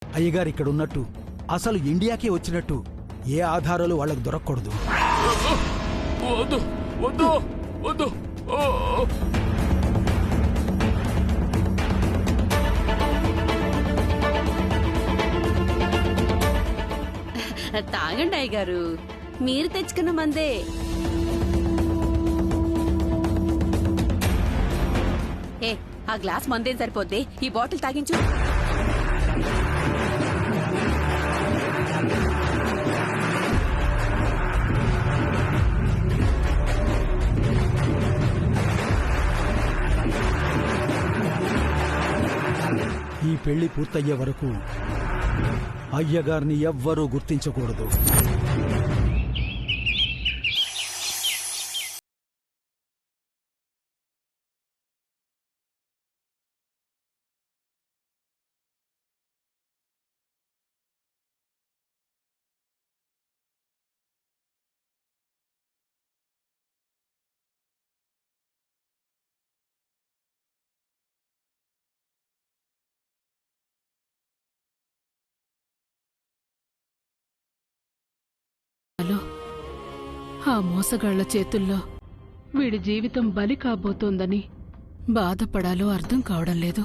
అయ్యగారు ఇక్కడ ఉన్నట్టు, అసలు ఇండియాకే వచ్చినట్టు ఏ ఆధారాలు వాళ్ళకు దొరకకూడదు. వద్దు వద్దు వద్దు. తాగండి అయ్యగారు, మీరు తెచ్చుకున్న మందే. ఏ ఆ గ్లాస్ మందేం సరిపోద్ది, ఈ బాటిల్ తాగించు. ఈ పెళ్లి పూర్తయ్యే వరకు అయ్యగారిని ఎవ్వరూ గుర్తించకూడదు. ఆ మోసగాళ్ల చేతుల్లో వీడి జీవితం బలి కాబోతోందని బాధపడాలో అర్థం కావడం లేదు.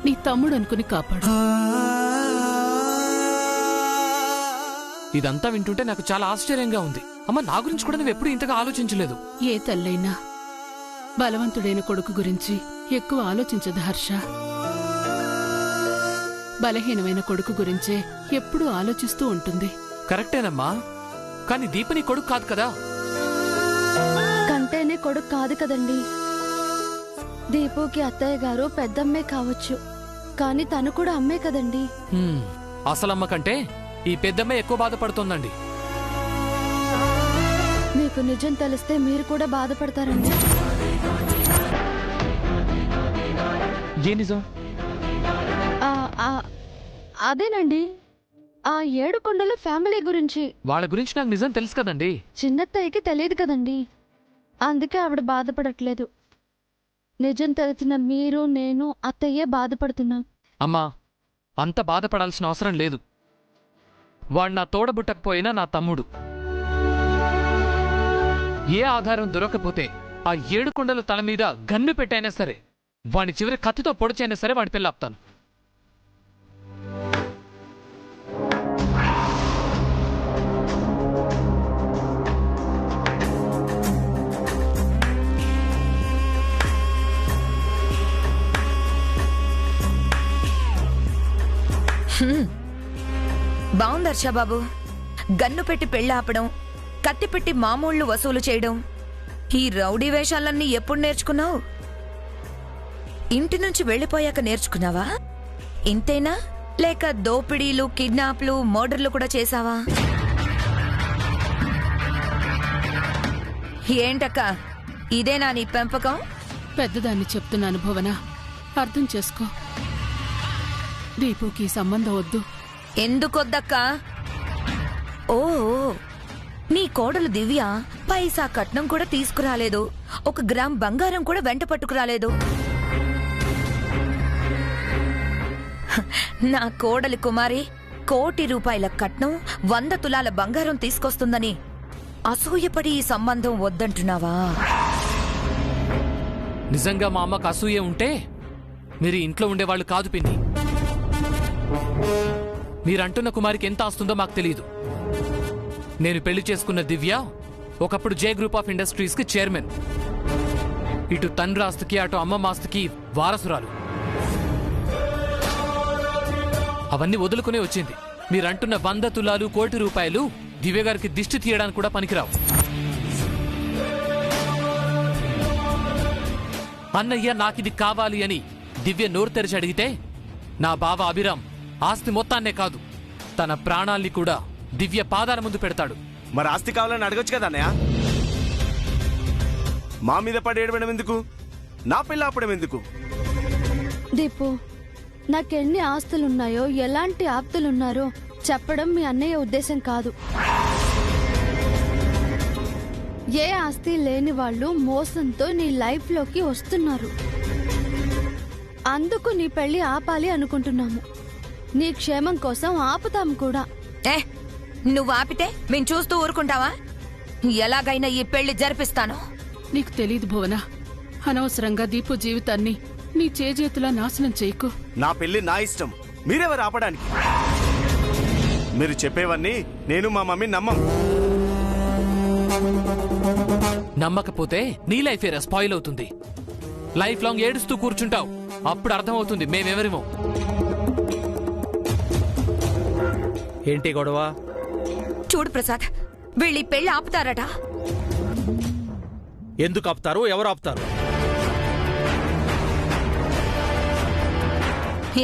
నీ తమ్ముడు అనుకుని కాపాడు. ఇదంతా వింటుంటే నాకు చాలా ఆశ్చర్యంగా ఉంది. అమ్మ, నా గురించి కూడా నువ్వు ఎప్పుడు ఇంతగా ఆలోచించలేదు. ఏ తల్లైనా బలవంతుడైన కొడుకు గురించి ఎక్కువ ఆలోచించదు హర్ష. బలహీనమైన కొడుకు గురించే ఎప్పుడూ ఆలోచిస్తూ ఉంటుంది. కరెక్టేనమ్మా, కానీ దీపని కొడుకు కాదు కదా. కంటేనే కొడుకు కాదు కదండి. దీపుకి అత్తయ్య గారు పెద్దమ్మే కావచ్చు, కానీ తను కూడా అమ్మే కదండి. అసలమ్మ కంటే ఈ పెద్దమ్మే ఎక్కువ బాధపడుతోందండి. మీకు నిజం తెలిస్తే మీరు కూడా బాధపడతారండి. ఏ నిజం? అదేనండి, ఆ 7 కొండల ఫ్యామిలీ గురించి. వాళ్ళ గురించి నాకు నిజం తెలుసు కదండి. చిన్నత్తయ్యకి తెలియదు కదండి, అందుకే ఆవిడ బాధపడట్లేదు. నిజం తెలిసిన మీరు, నేను, అత్తయ్యే బాధపడుతున్నాం. అమ్మా, అంత బాధపడాల్సిన అవసరం లేదు. వాడు నా తోడబుట్టకపోయినా నా తమ్ముడు. ఏ ఆధారం దొరకపోతే ఆ 7 కొండల తల మీద గన్ను పెట్టైనా సరే, వాడి చివరి కత్తితో పొడిచైనా సరే వాడి పిల్ల ఆపుతాను. బాగుంది హర్షబాబు. గన్ను పెట్టి పెళ్ళాపడం, కత్తి పెట్టి మామూళ్ళు వసూలు చేయడం, ఈ రౌడీ వేషాలన్నీ ఎప్పుడు నేర్చుకున్నావు? ఇంటి నుంచి వెళ్ళిపోయాక నేర్చుకున్నావా? ఇంతేనా, లేక దోపిడీలు, కిడ్నాప్లు, మర్డర్లు కూడా చేశావా? ఏంటక్క, ఇదేనా నీ పెంపకం? పెద్దదాన్ని చెప్తున్నాను భువన, అర్థం చేసుకో. దీపుకి సంబంధం వద్దు. ఎందుకొద్దక్క? ఓ, నీ కోడలు దివ్య పైసా కట్నం కూడా తీసుకురాలేదు, 1 గ్రామ్ బంగారం కూడా వెంట పట్టుకురాలేదు. నా కోడలి కుమారి 1 కోటి రూపాయల కట్నం, 100 తులాల బంగారం తీసుకొస్తుందని అసూయపడి ఈ సంబంధం వద్దంటున్నావా? నిజంగా మా అమ్మకు అసూయ ఉంటే మీరు ఇంట్లో ఉండేవాళ్ళు కాదు పిన్ని. మీరంటున్న కుమారికి ఎంత ఆస్తుందో మాకు తెలియదు. నేను పెళ్లి చేసుకున్న దివ్య ఒకప్పుడు జే గ్రూప్ ఆఫ్ ఇండస్ట్రీస్ కి చైర్మన్. ఇటు తండ్రి ఆస్తికి, అటు అమ్మమ్మ ఆస్తికి వారసురాలు. అవన్నీ వదులుకునే వచ్చింది. మీరంటున్న 100 తులాలు, 1 కోటి రూపాయలు దివ్య గారికి దిష్టి తీయడానికి కూడా పనికిరావు. అన్నయ్య నాకిది కావాలి అని దివ్య నోరు తెరిచి అడిగితే నా బావ అభిరామ్ ఆస్తి మొత్తాన్నే కాదు తన ప్రాణాల్ని కూడా దివ్య పాదాల ముందు పెడతాడు. మరి ఆస్తి కావాలని అడగొచ్చు కదా అన్నయ్య. మా మీద పడి ఏడవడం ఎందుకు? నా పిల్ల ఆపడం ఎందుకు? దీపు, నాకెన్ని ఆస్తులున్నాయో ఎలాంటి ఆప్తులున్నారో చెప్పడం మీ అన్నయ్య ఉద్దేశం కాదు. ఏ ఆస్తి లేని వాళ్ళు మోసంతో నీ లైఫ్లోకి వస్తున్నారు. అందుకు నీ పెళ్లి ఆపాలి అనుకుంటున్నాము. నీ క్షేమం కోసం ఆపుతాం కూడా. నువ్వు ఆపితే మేము చూస్తూ ఊరుకుంటావా? ఎలాగైనా ఈ పెళ్లి జరిపిస్తాను. నీకు తెలీదు భువన, అనవసరంగా దీపు జీవితాన్ని నీ చేజేతులా నాశనం చేయకు. నా పెళ్లి నా ఇష్టం, మీరెవరు ఆపడానికి? మీరు చెప్పేవన్నీ నేను మా మమ్మీ నమ్మం. నమ్మకపోతే నీ లైఫ్ ఏరా స్పాయిల్ అవుతుంది. లైఫ్ లాంగ్ ఏడుస్తూ కూర్చుంటావు. అప్పుడు అర్థమవుతుంది మేమెవరిమో. ఏంటి గొడవ? చూడు ప్రసాద్, వీళ్ళీ పెళ్లి ఆపుతారట. ఎందుకు ఆపుతారు? ఎవరు ఆపుతారు?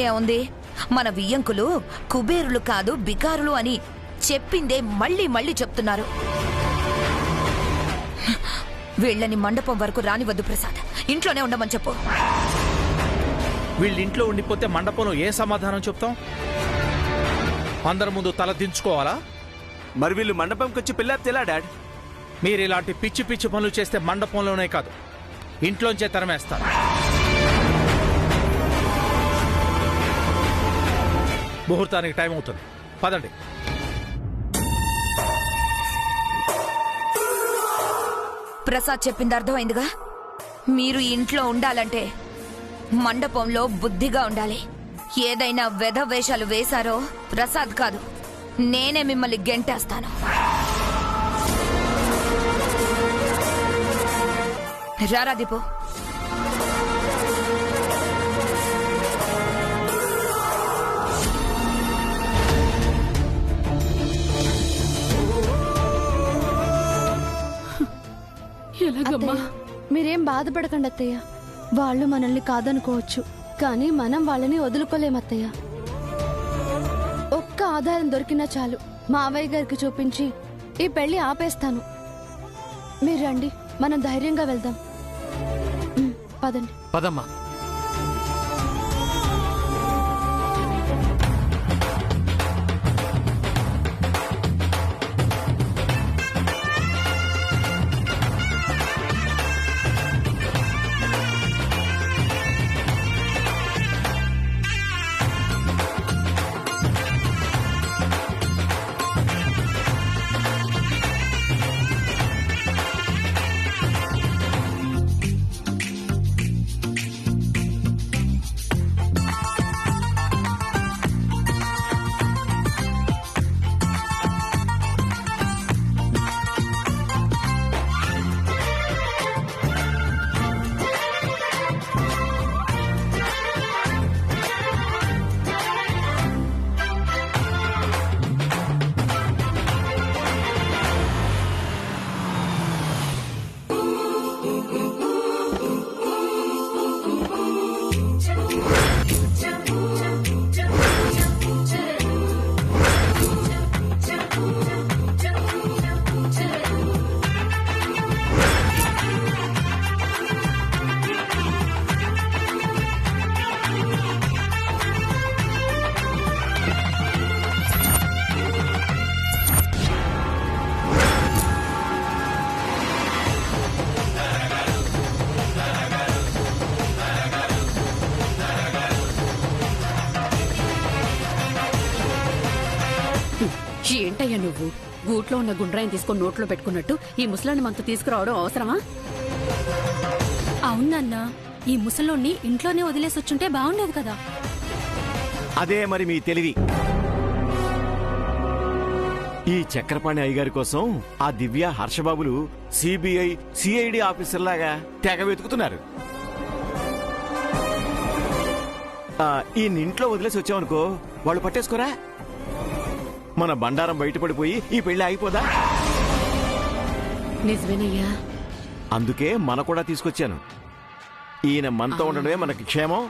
ఏముంది, మన వియ్యంకులు కుబేరులు కాదు బికారులు అని చెప్పిందే మళ్ళీ మళ్ళీ చెప్తున్నారు. వీళ్ళని మండపం వరకు రానివద్దు ప్రసాద్, ఇంట్లోనే ఉండమని చెప్పు. వీళ్ళింట్లో ఉండిపోతే మండపంలో ఏ సమాధానం చెప్తాం? అందరి ముందు తల దించుకోవాలా? మరి వీళ్ళు మండపంకి వచ్చి పిల్లాపితే ఎలా డాడ్? మీరు ఇలాంటి పిచ్చి పిచ్చి పనులు చేస్తే మండపంలోనే కాదు ఇంట్లోంచే తరమేస్తారు. ముహూర్తానికి టైం అవుతుంది, పదండి. ప్రసాద్ చెప్పింది అర్థమైందిగా. మీరు ఇంట్లో ఉండాలంటే మండపంలో బుద్ధిగా ఉండాలి. ఏదైనా వెధ వేషాలు వేశారో ప్రసాద్ కాదు, నేనే మిమ్మల్ని గెంటేస్తాను. రారా దీపు. ఎలాగమ్మా? మీరేం బాధపడకండి అత్తయ్య. వాళ్ళు మనల్ని కాదనుకోవచ్చు, కానీ మనం వాళ్ళని వదులుకోలేమత్తయ్య. ఒక్క ఆధారం దొరికినా చాలు, మావయ్య గారికి చూపించి ఈ పెళ్లి ఆపేస్తాను. మీరు రండి, మనం ధైర్యంగా వెళ్దాం. పదండి. పదమ్మా. ఏంటయ్యా నువ్వు గూట్లో ఉన్న గుండ్రాయిని తీసుకొని నోట్లో పెట్టుకున్నట్టు ఈ ముసలాన్ని మనతో తీసుకురావడం అవసరమా? అవునన్నా, ఈ ముసలోన్ని ఇంట్లోనే వదిలేసి వచ్చుంటే బాగుండేది కదా. అదే మరి మీ తెలివి. ఈ చక్రపాణి అయ్యగారి కోసం ఆ దివ్య హర్షబాబులు సిబిఐ సిఐడి ఆఫీసర్లాగా తెగ వెతుకుతున్నారు. ఈ ఇంట్లో వదిలేసి వచ్చామనుకో, వాళ్ళు పట్టేసుకోరా? మన బండారం బయటపడిపోయి ఈ పెళ్లి ఆగిపోదా? నిజమేనయ్యా. అందుకే మన కూడా తీసుకొచ్చాను. ఈయన మనతో ఉండడమే మనకి క్షేమం,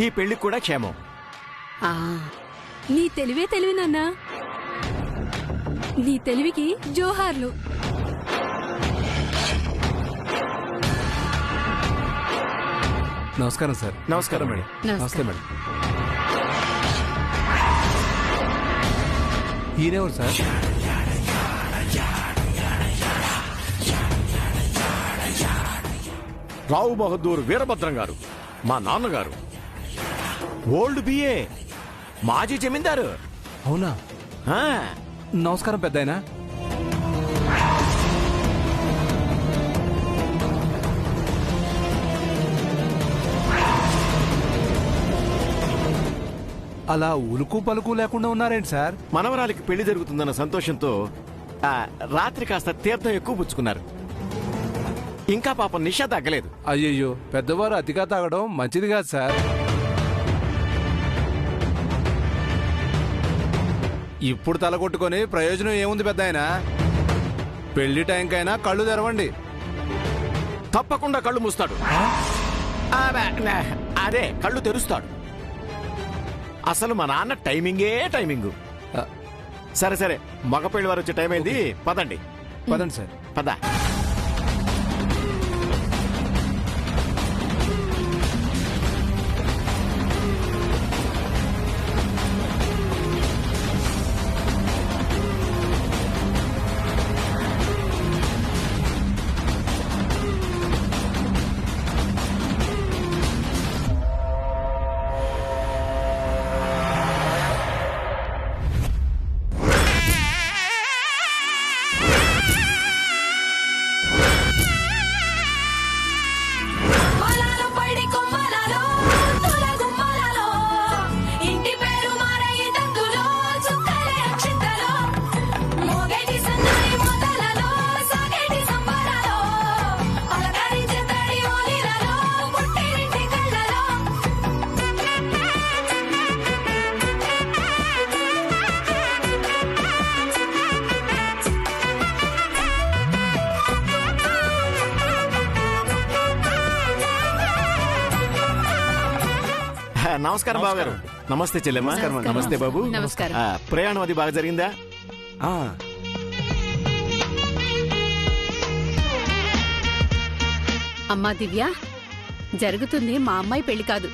ఈ పెళ్లికి కూడా క్షేమం. ఆ, నీ తెలివే తెలివి నాన్నా. నీ తెలివికి జోహార్లు. నమస్కారం సార్. నమస్కారం మేడం. నమస్తే మేడం. ఈయనెవరు సార్? రావు బహదూర్ వీరభద్రం గారు, మా నాన్నగారు. ఓల్డ్ బిఏ, మాజీ జమీందారు. అవునా? ఆ, నమస్కారం పెద్దాయనా. అలా ఉలుకు పలుకు లేకుండా ఉన్నారేంటి సార్? మనవరాలికి పెళ్లి జరుగుతుందన్న సంతోషంతో రాత్రి కాస్త తీర్థం ఎక్కువ పుచ్చుకున్నారు. ఇంకా పాపం నిషా తగ్గలేదు. అయ్యయ్యో, పెద్దవారు అతిగా తాగడం మంచిది కాదు సార్. ఇప్పుడు తలకొట్టుకొని ప్రయోజనం ఏముంది పెద్దాయనా? పెళ్లి టైంకైనా కళ్ళు తెరవండి. తప్పకుండా కళ్ళు మూస్తాడు. అదే కళ్ళు తెరుస్తాడు. అసలు మా నాన్న టైమింగే టైమింగు. సరే సరే, మగ పెళ్లి వారు వచ్చే టైం అయింది, పదండి. పదండి సార్. పద. నమస్కారం బాబు గారు. నమస్తే చెల్లెమ్మ. నమస్తే బాబు. నమస్కారం. ప్రయాణం అది బాగా జరిగిందా? అమ్మా దివ్య, జరుగుతుంది మా అమ్మాయి పెళ్లి కాదు,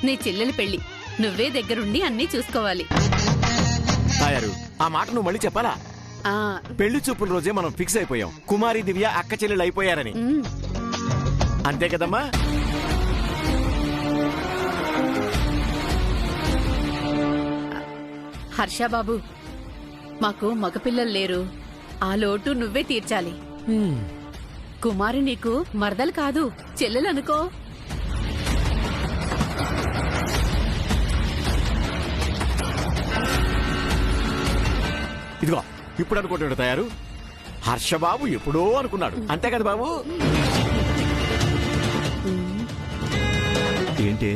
నీ చెల్లెలి పెళ్లి. నువ్వే దగ్గరుండి అన్నీ చూసుకోవాలి. తాయారు, ఆ మాట నువ్వు మళ్ళీ చెప్పాలా? ఆ, పెళ్లి చూపుల రోజే మనం ఫిక్స్ అయిపోయాం, కుమారి దివ్య అక్క చెల్లెలు అయిపోయారని. అంతే కదమ్మా? హర్షబాబు, మాకు మగపిల్లలు లేరు, ఆ లోటు నువ్వే తీర్చాలి. కుమారి నీకు మరదలు కాదు, చెల్లెలు అనుకో. ఇదిగో ఇప్పుడు అనుకుంటాడు తయారు. హర్షబాబు ఎప్పుడో అనుకున్నాడు, అంతే కదా బాబు? ఏంటి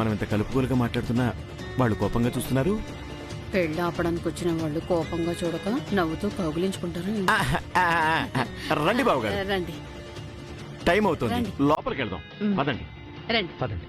మనం ఇంత కలుపుకోలుగా మాట్లాడుతున్నా వాళ్ళు కోపంగా చూస్తున్నారు? పెళ్లి ఆపడానికి వచ్చిన వాళ్ళు కోపంగా చూడక నవ్వుతూ కౌగిలించుకుంటారు. రండి బాబు గారు, రండి. టైం అవుతుంది, లోపలికి వెళ్దాం. పదండి రండి. పదండి.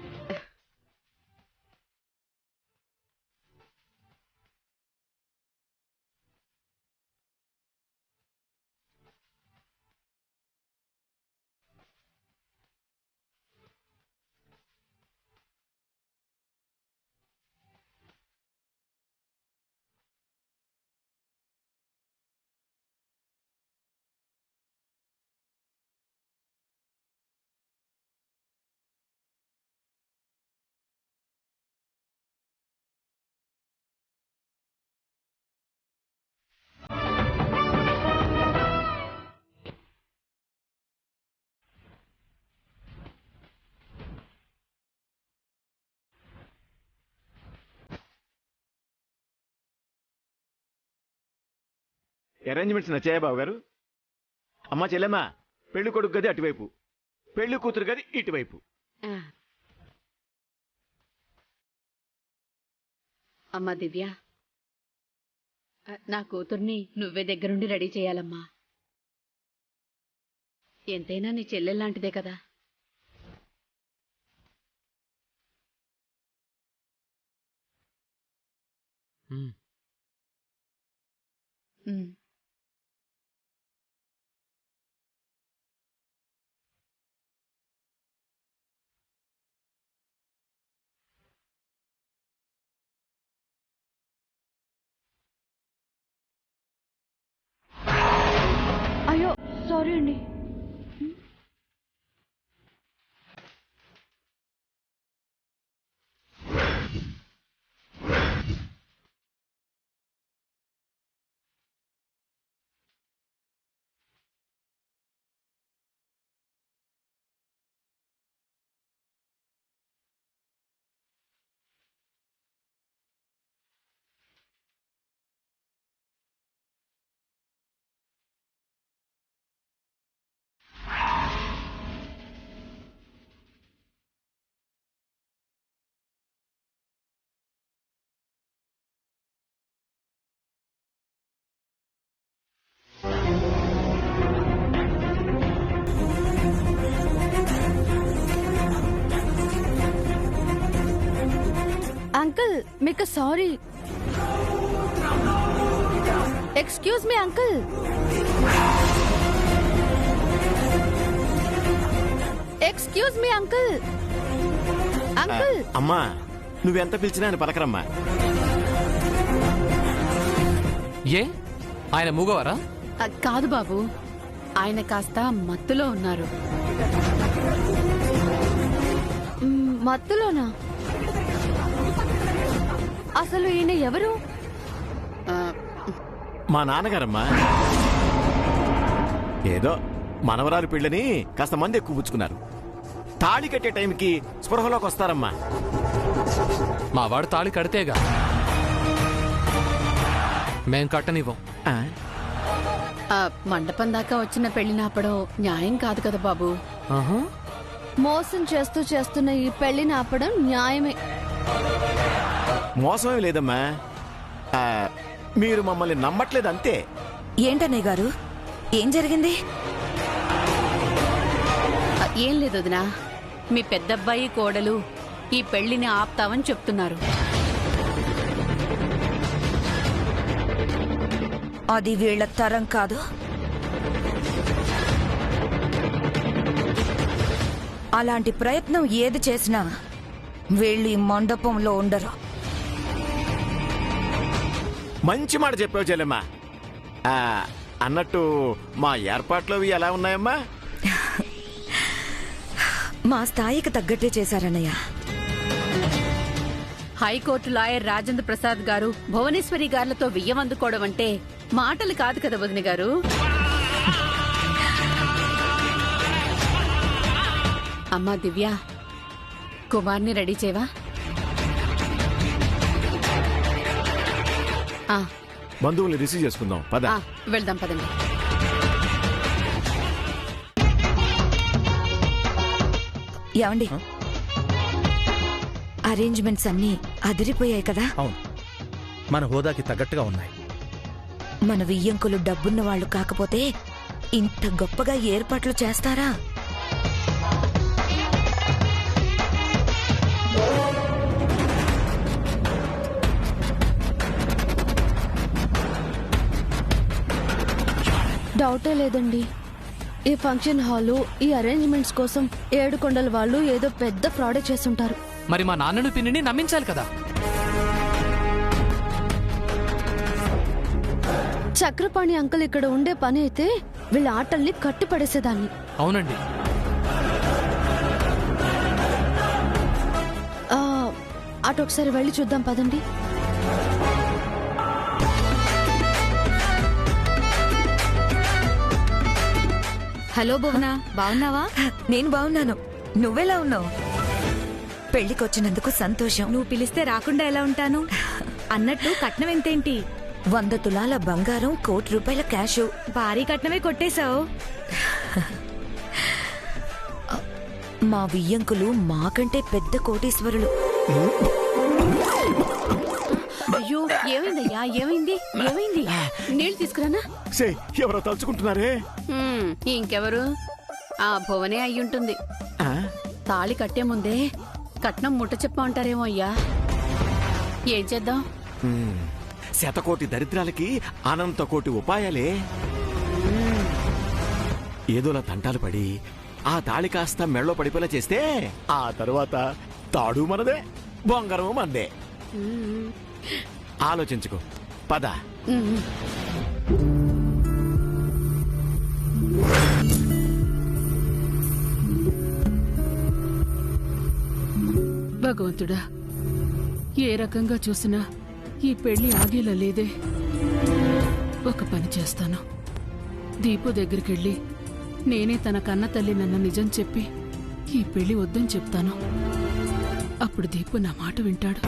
అరేంజ్మెంట్స్ నచ్చాయా బాబు గారు? అమ్మా చెల్లెమ్మా, పెళ్లి కొడుకు గది అటువైపు, పెళ్లి కూతురు గది ఇటువైపు. అమ్మా దివ్య, నా కూతుర్ని నువ్వే దగ్గరుండి రెడీ చేయాలమ్మా. ఎంతైనా నీ చెల్లెల్లాంటిదే కదా. ఉమ్. అయ్యో సారీ అండి. అంకుల్ మీకు sorry. Excuse me uncle. Excuse me uncle. Uncle. అమ్మా నువ్వెంత పిలిచినా ఆయన పలకరమ్మా. ఏ ఆయన మూగవారా? కాదు బాబు, ఆయన కాస్త మత్తులో ఉన్నారు. మత్తులోనా? అసలు ఈయన ఎవరు? మా నాన్నగారమ్మా. ఏదో మనవరాలు పెళ్ళని కాస్త మంది ఎక్కువ పుచ్చుకున్నారు. తాళి కట్టే టైంకి స్పృహలోకి వస్తారమ్మా. మా వాడు తాళి కడితేగా, మేం కట్టనివ్వం. మండపం దాకా వచ్చిన పెళ్లి నాపడం న్యాయం కాదు కదా బాబు. మోసం చేస్తూ చేస్తున్న ఈ పెళ్లిని ఆపడం న్యాయమే. మోసమే లేదమ్మా, మీరు మమ్మల్ని నమ్మట్లేదు అంతే. ఏంటన్నయ్య గారు, ఏం జరిగింది? ఏం లేదు వదినా, మీ పెద్దబ్బాయి కోడలు ఈ పెళ్లిని ఆపుతామని చెప్తున్నారు. అది వీళ్ళ తరం కాదు. అలాంటి ప్రయత్నం ఏది చేసినా వీళ్ళు ఈ మండపంలో ఉండరు. మంచి మాట చెప్పావు చెల్లెమ్మా. అన్నట్టు మా ఏర్పాట్లు ఎలా ఉన్నాయమ్మా? మా స్థాయికి తగ్గట్టే చేశారన్నయ్య. హైకోర్టు లాయర్ రాజేంద్ర ప్రసాద్ గారు భువనేశ్వరి గారులతో వియ్యం అందుకోవడం అంటే మాటలు కాదు కదా వదిన గారు. అమ్మా దివ్య, కుమార్ని రెడీ చేయవా? బంధువుల్ని రిసీవ్ చేసుకుందాం పద. వెళ్దాం పదండి. ఏమండి, అరేంజ్మెంట్స్ అన్నీ అదిరిపోయాయి కదా? అవును, మన హోదాకి తగ్గట్టుగా ఉన్నాయి. మన వియ్యంకులు డబ్బున్న వాళ్ళు కాకపోతే ఇంత గొప్పగా ఏర్పాట్లు చేస్తారా? డౌటే లేదండి, ఈ ఫంక్షన్ హాలు ఈ అరేంజ్మెంట్స్ కోసం 7 కొండల వాళ్ళు ఏదో పెద్ద ఫ్రాడే చేస్తుంటారు. మరి మా నాన్నను పిన్నిని నమ్మించాలి కదా. చక్రపాణి అంకుల్ ఇక్కడ ఉండే పని అయితే వీళ్ళ ఆటల్ని కట్టిపడేసేదాన్ని. అవునండి. అటు ఒకసారి వెళ్ళి చూద్దాం పదండి. హలో భువనా, బాగున్నావా? నేను బాగున్నాను, నువ్వెలా ఉన్నావు? పెళ్లికొచ్చినందుకు సంతోషం. నువ్వు పిలిస్తే రాకుండా ఎలా ఉంటాను? అన్నట్టు కట్నం ఎంతేంటి? 100 తులాల బంగారం, 1 కోటి రూపాయల క్యాషు. భారీ కట్నమే కొట్టేశావు. మా వియ్యంకులు మాకంటే పెద్ద కోటీశ్వరులు. అయ్యో, ఏమైందయ్యా? ఏమైంది? ఏమైంది? నీళ్లు తీసుకురానా? ఎవరో తలుచుకుంటున్నారే. ఇంకెవరు? ఆ భువనే అయ్యుంటుంది. తాళి కట్టే ముందే కట్నం ముట్ట చెప్పమంటారేమో అయ్యా. ఏం చేద్దాం? శతకోటి దరిద్రాలకి అనంత కోటి ఉపాయాలే. ఏదోలా తంటాలు పడి ఆ తాళి కాస్త మెళ్ళో పడిపోయేలా చేస్తే ఆ తరువాత తాడు మనదే, బొంగరము మనదే. ఆలోచించుకో, పద. భగవంతుడా, ఏ రకంగా చూసినా ఈ పెళ్లి ఆగేలా లేదే. ఒక పని చేస్తాను, దీపు దగ్గరికెళ్ళి నేనే తన కన్న తల్లి నన్న నిజం చెప్పి ఈ పెళ్లి వద్దని చెప్తాను. అప్పుడు దీపు నా మాట వింటాడు.